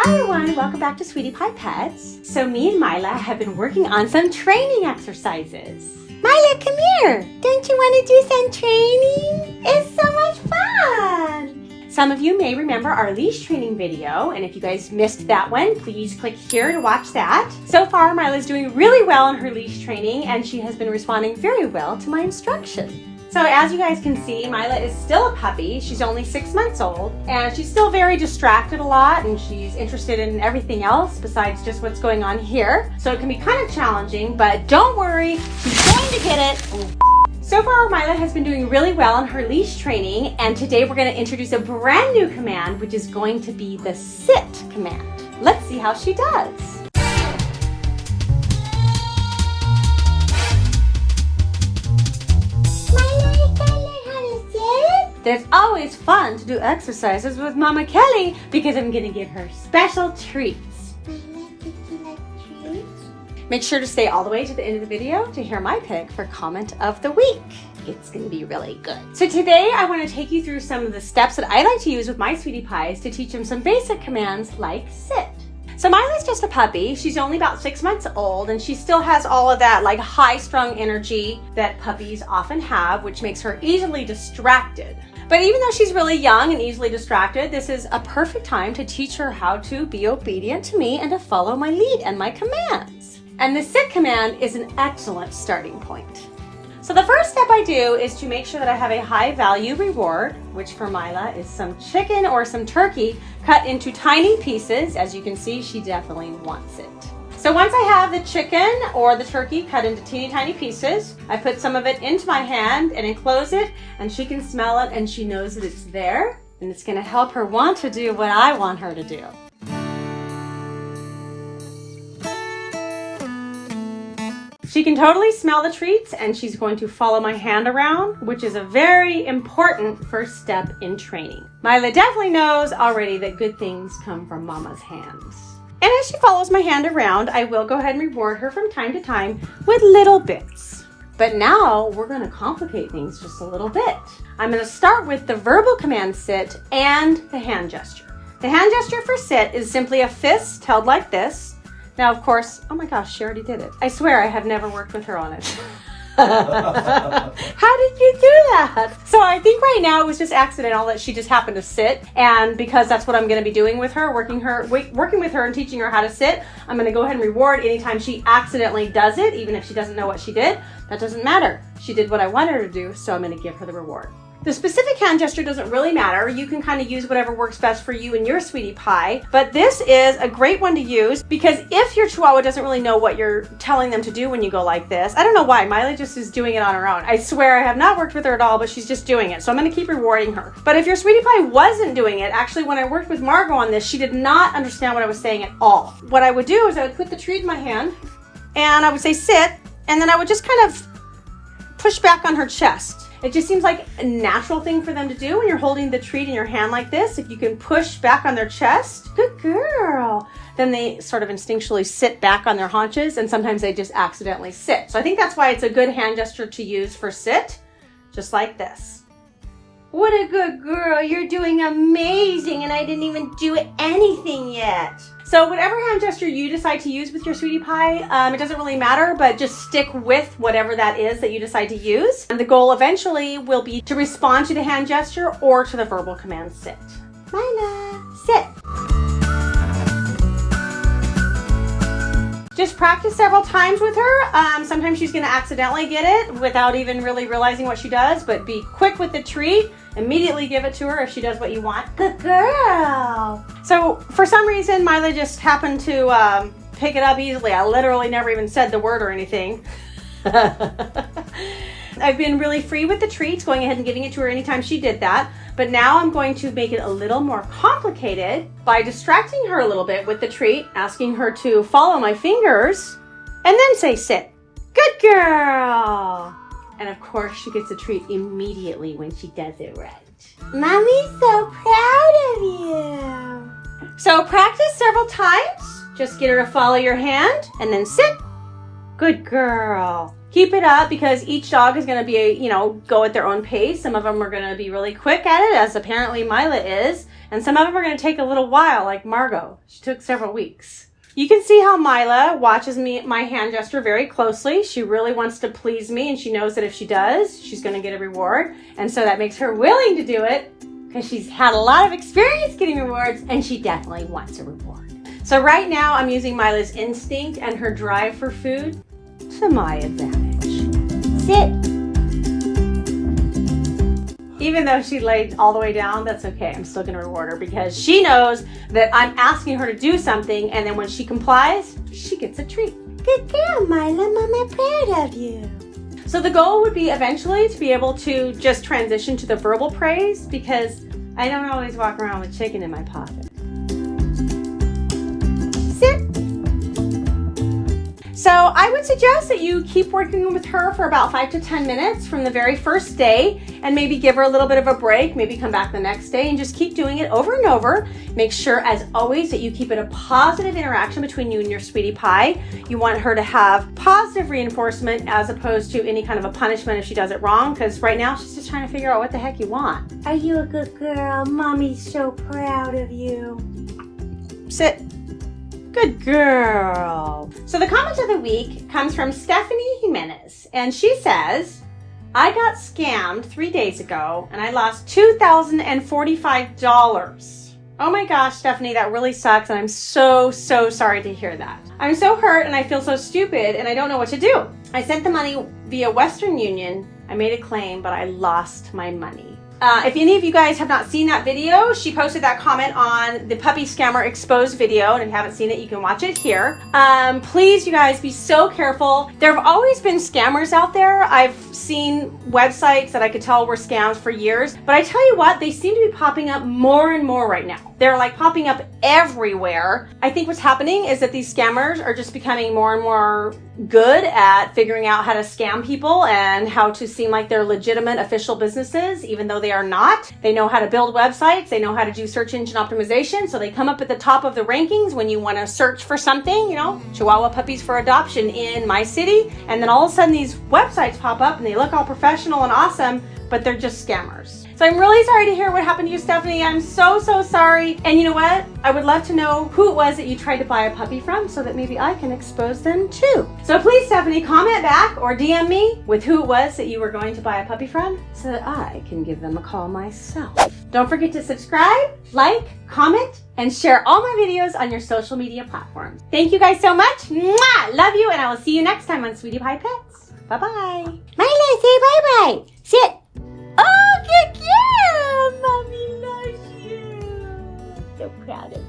everyone, welcome back to Sweetie Pie Pets. So me and Mila have been working on some training exercises. Mila, come here. Don't you want to do some training? It's so much fun. Some of you may remember our leash training video, and if you guys missed that one, please click here to watch that. So far, Mila's doing really well in her leash training, and she has been responding very well to my instructions. So as you guys can see, Mila is still a puppy. She's only 6 months old, and she's still very distracted a lot, and she's interested in everything else besides just what's going on here. So it can be kind of challenging, but don't worry, she's going to get it. So far, Mila has been doing really well in her leash training, and today we're going to introduce a brand new command, which is going to be the sit command. Let's see how she does. It's always fun to do exercises with Mama Kelly because I'm going to give her special treats. Make sure to stay all the way to the end of the video to hear my pick for comment of the week. It's going to be really good. So today I want to take you through some of the steps that I like to use with my sweetie pies to teach them some basic commands like sit. So Mila's just a puppy. She's only about 6 months old, and she still has all of that like high-strung energy that puppies often have, which makes her easily distracted. But even though she's really young and easily distracted, this is a perfect time to teach her how to be obedient to me and to follow my lead and my commands. And the sit command is an excellent starting point. So the first step I do is to make sure that I have a high value reward, which for Mila is some chicken or some turkey cut into tiny pieces. As you can see, she definitely wants it. So once I have the chicken or the turkey cut into teeny tiny pieces, I put some of it into my hand and enclose it, and she can smell it and she knows that it's there, and it's going to help her want to do what I want her to do. She can totally smell the treats, and she's going to follow my hand around, which is a very important first step in training. Mila definitely knows already that good things come from Mama's hands. And as she follows my hand around, I will go ahead and reward her from time to time with little bits. But now we're going to complicate things just a little bit. I'm going to start with the verbal command sit and the hand gesture. The hand gesture for sit is simply a fist held like this. Now, of course, oh my gosh, she already did it. I swear I have never worked with her on it. How did you do that? So I think right now it was just accidental that she just happened to sit, and because that's what I'm going to be doing with her, working with her and teaching her how to sit, I'm going to go ahead and reward anytime she accidentally does it, even if she doesn't know what she did. That doesn't matter. She did what I wanted her to do, so I'm going to give her the reward. The specific hand gesture doesn't really matter. You can kind of use whatever works best for you and your sweetie pie, but this is a great one to use because if your Chihuahua doesn't really know what you're telling them to do when you go like this, I don't know why, Mila just is doing it on her own. I swear I have not worked with her at all, but she's just doing it, so I'm going to keep rewarding her. But if your sweetie pie wasn't doing it, actually when I worked with Margot on this, she did not understand what I was saying at all. What I would do is I would put the treat in my hand, and I would say sit, and then I would just kind of push back on her chest. It just seems like a natural thing for them to do when you're holding the treat in your hand like this. If you can push back on their chest, good girl. Then they sort of instinctually sit back on their haunches, and sometimes they just accidentally sit. So I think that's why it's a good hand gesture to use for sit, just like this. What a good girl, you're doing amazing, and I didn't even do anything yet. So whatever hand gesture you decide to use with your sweetie pie, it doesn't really matter, but just stick with whatever that is that you decide to use. And the goal eventually will be to respond to the hand gesture or to the verbal command sit. Mila, sit. Just practice several times with her. Sometimes she's going to accidentally get it without even really realizing what she does, but be quick with the treat. Immediately give it to her if she does what you want. Good girl. So for some reason, Mila just happened to pick it up easily. I literally never even said the word or anything. I've been really free with the treats, going ahead and giving it to her anytime she did that. But now I'm going to make it a little more complicated by distracting her a little bit with the treat, asking her to follow my fingers, and then say sit. Good girl. And of course, she gets a treat immediately when she does it right. Mommy's so proud of you. So practice several times. Just get her to follow your hand and then sit. Good girl. Keep it up because each dog is going to be, go at their own pace. Some of them are going to be really quick at it, as apparently Mila is. And some of them are going to take a little while, like Margot. She took several weeks. You can see how Mila watches my hand gesture very closely. She really wants to please me, and she knows that if she does, she's going to get a reward. And so that makes her willing to do it because she's had a lot of experience getting rewards, and she definitely wants a reward. So right now, I'm using Mila's instinct and her drive for food to my advantage. Sit. Even though she laid all the way down, that's okay. I'm still going to reward her because she knows that I'm asking her to do something, and then when she complies, she gets a treat. Good girl, Mila. Mama proud of you. So the goal would be eventually to be able to just transition to the verbal praise because I don't always walk around with chicken in my pocket. Sit. So I would suggest that you keep working with her for about 5 to 10 minutes from the very first day and maybe give her a little bit of a break, maybe come back the next day and just keep doing it over and over. Make sure, as always, that you keep it a positive interaction between you and your sweetie pie. You want her to have positive reinforcement as opposed to any kind of a punishment if she does it wrong, because right now she's just trying to figure out what the heck you want. Are you a good girl? Mommy's so proud of you. Sit. Good girl. So the comment of the week comes from Stephanie Jimenez, and she says, I got scammed 3 days ago and I lost $2,045. Oh my gosh, Stephanie, that really sucks, and I'm so sorry to hear that. I'm so hurt and I feel so stupid and I don't know what to do. I sent the money via Western Union. I made a claim, but I lost my money. If any of you guys have not seen that video, she posted that comment on the Puppy Scammer Exposed video, and if you haven't seen it, you can watch it here. Please, you guys, be so careful. There have always been scammers out there. I've seen websites that I could tell were scams for years, but I tell you what, they seem to be popping up more and more right now. They're like popping up everywhere. I think what's happening is that these scammers are just becoming more and more good at figuring out how to scam people and how to seem like they're legitimate official businesses, even though they are not. They know how to build websites. They know how to do search engine optimization. So they come up at the top of the rankings when you want to search for something, you know, Chihuahua puppies for adoption in my city. And then all of a sudden these websites pop up and they look all professional and awesome, but they're just scammers. So I'm really sorry to hear what happened to you, Stephanie. I'm so sorry. And you know what? I would love to know who it was that you tried to buy a puppy from so that maybe I can expose them too. So please, Stephanie, comment back or DM me with who it was that you were going to buy a puppy from so that I can give them a call myself. Don't forget to subscribe, like, comment, and share all my videos on your social media platforms. Thank you guys so much. Mwah! Love you, and I will see you next time on Sweetie Pie Pets. Bye-bye. Mila, say bye-bye. Sit. Oh, good girl! Mommy loves you. So proud of you.